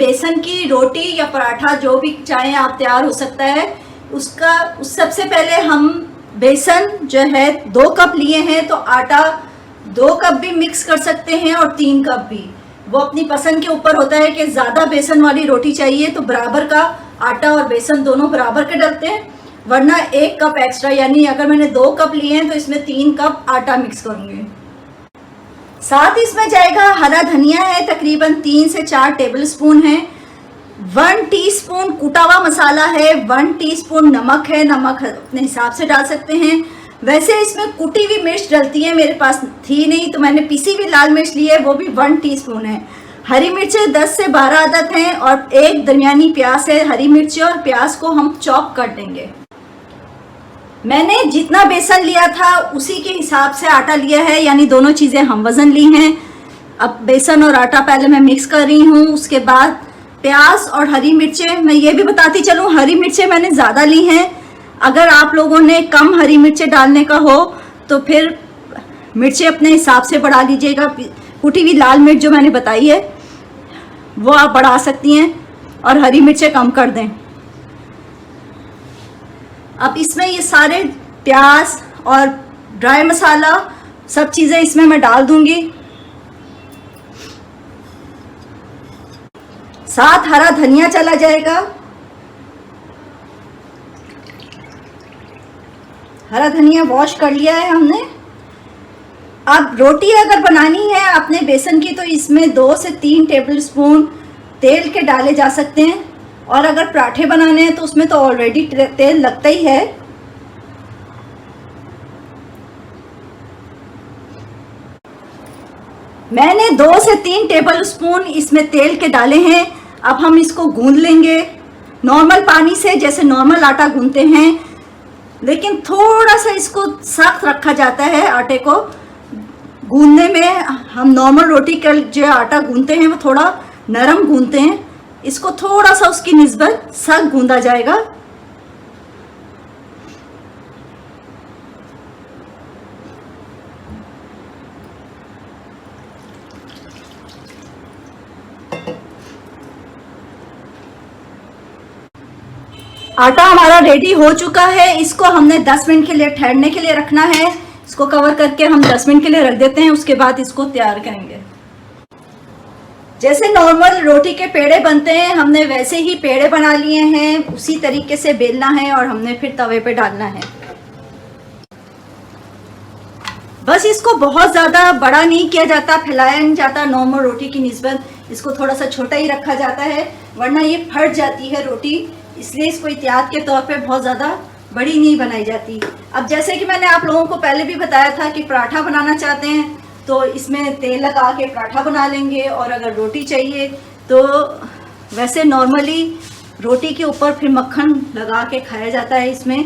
बेसन की रोटी या पराठा जो भी चाहें आप तैयार हो सकता है। सबसे पहले हम बेसन जो है 2 कप लिए हैं, तो आटा 2 कप भी मिक्स कर सकते हैं और 3 कप भी, वो अपनी पसंद के ऊपर होता है कि ज़्यादा बेसन वाली रोटी चाहिए तो बराबर का आटा और बेसन दोनों बराबर के डलते हैं, वरना 1 कप एक्स्ट्रा, यानी अगर मैंने 2 कप लिए हैं तो इसमें 3 कप आटा मिक्स करूँगी। साथ इसमें जाएगा हरा धनिया है, तकरीबन 3 से 4 टेबल स्पून है, 1 टीस्पून कुटा हुआ मसाला है, 1 टीस्पून नमक है, नमक अपने हिसाब से डाल सकते हैं। वैसे इसमें कुटी हुई मिर्च डलती है, मेरे पास थी नहीं तो मैंने पिसी हुई लाल मिर्च ली है, वो भी 1 टीस्पून है। हरी मिर्चें 10 से 12 अदद हैं और एक दरमियानी प्याज है। हरी मिर्ची और प्याज को हम चॉप कर देंगे। मैंने जितना बेसन लिया था उसी के हिसाब से आटा लिया है, यानी दोनों चीज़ें हम वज़न ली हैं। अब बेसन और आटा पहले मैं मिक्स कर रही हूँ, उसके बाद प्याज और हरी मिर्चें, मैं ये भी बताती चलूँ हरी मिर्चें मैंने ज़्यादा ली हैं। अगर आप लोगों ने कम हरी मिर्चें डालने का हो तो फिर मिर्चें अपने हिसाब से बढ़ा लीजिएगा। कुटी हुई लाल मिर्च जो मैंने बताई है वो आप बढ़ा सकती हैं और हरी मिर्चें कम कर दें। अब इसमें ये सारे प्याज और ड्राई मसाला सब चीज़ें इसमें मैं डाल दूंगी, साथ हरा धनिया चला जाएगा। हरा धनिया वॉश कर लिया है हमने। अब रोटी अगर बनानी है अपने बेसन की तो इसमें 2 से 3 टेबल स्पून तेल के डाले जा सकते हैं, और अगर पराठे बनाने हैं तो उसमें तो ऑलरेडी तेल लगता ही है। मैंने 2 से 3 टेबल स्पून इसमें तेल के डाले हैं। अब हम इसको गूंद लेंगे नॉर्मल पानी से, जैसे नॉर्मल आटा गूंदते हैं, लेकिन थोड़ा सा इसको सख्त रखा जाता है आटे को गूंदने में। हम नॉर्मल रोटी का जो आटा गूंदते हैं वो थोड़ा नरम गूंदते हैं, इसको थोड़ा सा उसकी निस्बत सख्त गूंदा जाएगा। आटा हमारा रेडी हो चुका है। इसको हमने 10 मिनट के लिए ठहरने के लिए रखना है। इसको कवर करके हम 10 मिनट के लिए रख देते हैं, उसके बाद इसको तैयार करेंगे। जैसे नॉर्मल रोटी के पेड़े बनते हैं हमने वैसे ही पेड़े बना लिए हैं, उसी तरीके से बेलना है और हमने फिर तवे पे डालना है। बस इसको बहुत ज़्यादा बड़ा नहीं किया जाता, फैलाया नहीं जाता, नॉर्मल रोटी की निस्बत इसको थोड़ा सा छोटा ही रखा जाता है, वरना ये फट जाती है रोटी, इसलिए इसको एहतियात के तौर पे बहुत ज़्यादा बड़ी नहीं बनाई जाती। अब जैसे कि मैंने आप लोगों को पहले भी बताया था कि पराठा बनाना चाहते हैं तो इसमें तेल लगा के पराठा बना लेंगे, और अगर रोटी चाहिए तो वैसे नॉर्मली रोटी के ऊपर फिर मक्खन लगा के खाया जाता है। इसमें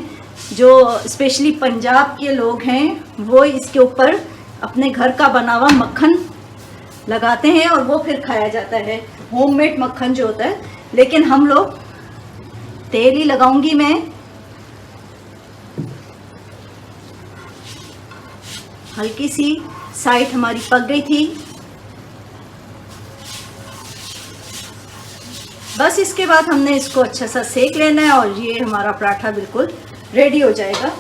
जो स्पेशली पंजाब के लोग हैं वो इसके ऊपर अपने घर का बना हुआ मक्खन लगाते हैं और वो फिर खाया जाता है, होममेड मक्खन जो होता है। लेकिन हम लोग तेल ही लगाऊंगी मैं। हल्की सी साइड हमारी पक गई थी, बस इसके बाद हमने इसको अच्छा सा सेक लेना है और ये हमारा पराठा बिल्कुल रेडी हो जाएगा।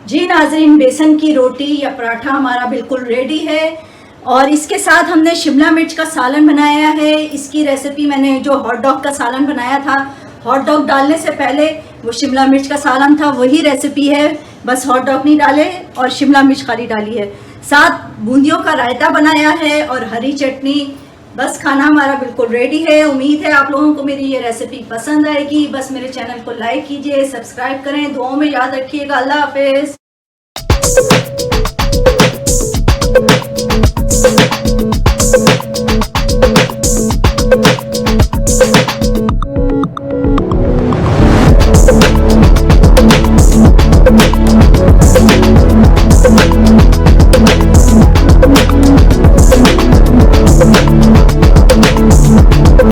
जी नाज़रीन, बेसन की रोटी या पराठा हमारा बिल्कुल रेडी है, और इसके साथ हमने शिमला मिर्च का सालन बनाया है। इसकी रेसिपी मैंने जो हॉट डॉग का सालन बनाया था, हॉट डॉग डालने से पहले वो शिमला मिर्च का सालन था, वही रेसिपी है, बस हॉट डॉग नहीं डाले और शिमला मिर्च खाली डाली है। साथ बूंदियों का रायता बनाया है और हरी चटनी। बस खाना हमारा बिल्कुल रेडी है। उम्मीद है आप लोगों को मेरी ये रेसिपी पसंद आएगी। बस मेरे चैनल को लाइक कीजिए, सब्सक्राइब करें, दुआओं में याद रखिएगा। अल्लाह हाफिज़।